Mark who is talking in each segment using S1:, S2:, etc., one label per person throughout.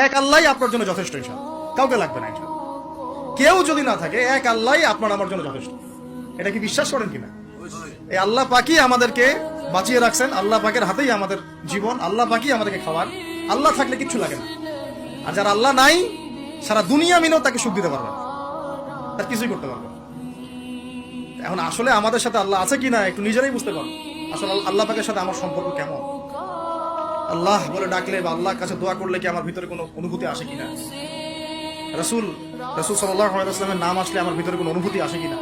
S1: এক আল্লাহই আপনার জন্য যথেষ্ট, ইনশাআল্লাহ কাউকে লাগবে না। ইনশাআল্লাহ কেউ যদি না থাকে, এক আল্লাহই আপনার আমার জন্য যথেষ্ট। এটা কি বিশ্বাস করেন কিনা? এই আল্লাহ পাকই আমাদেরকে বাঁচিয়ে রাখছেন, আল্লাহ পাকের হাতেই আমাদের জীবন, আল্লাহ পাকই আমাদেরকে খাওয়ান। আল্লাহ থাকলে কিচ্ছু লাগে না। আর যার আল্লাহ নাই, সারা দুনিয়া মিলেও তাকে সুখ দিতে পারবে না, তার কিছুই করতে পারবে না। এখন আসলে আমাদের সাথে আল্লাহ আছে কিনা একটু নিজেরাই বুঝতে পারবো। আসলে আল্লাহ পাকের সাথে আমার সম্পর্ক কেমন? আল্লাহ বলে ডাকলে বা আল্লাহর কাছে দোয়া করলে কি আমার ভিতরে কোনো অনুভূতি আসে কিনা? রাসূল সাল্লাল্লাহু আলাইহি ওয়াসাল্লামের নাম আসলে আমার ভিতরে কোনো অনুভূতি আসে কিনা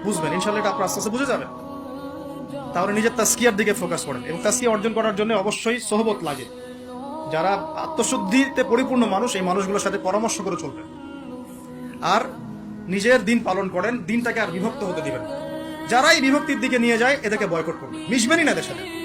S1: বুঝবেন। ইনশাআল্লাহ এটা আপনার আস্তে আস্তে বুঝে যাবেন। তাহলে নিজের তাজকিয়ার দিকে ফোকাস করেন। এবং তাজকিয়া অর্জন করার জন্য অবশ্যই সোহবত লাগে। যারা আত্মশুদ্ধিতে পরিপূর্ণ মানুষ, এই মানুষগুলোর সাথে পরামর্শ করে চলবেন। আর নিজের দিন পালন করেন, দিনটাকে আর বিভক্ত হতে দিবেন। যারাই বিভক্তির দিকে নিয়ে যায় এদেরকে বয়কট করবেন, মিশবেনই না এদের সাথে।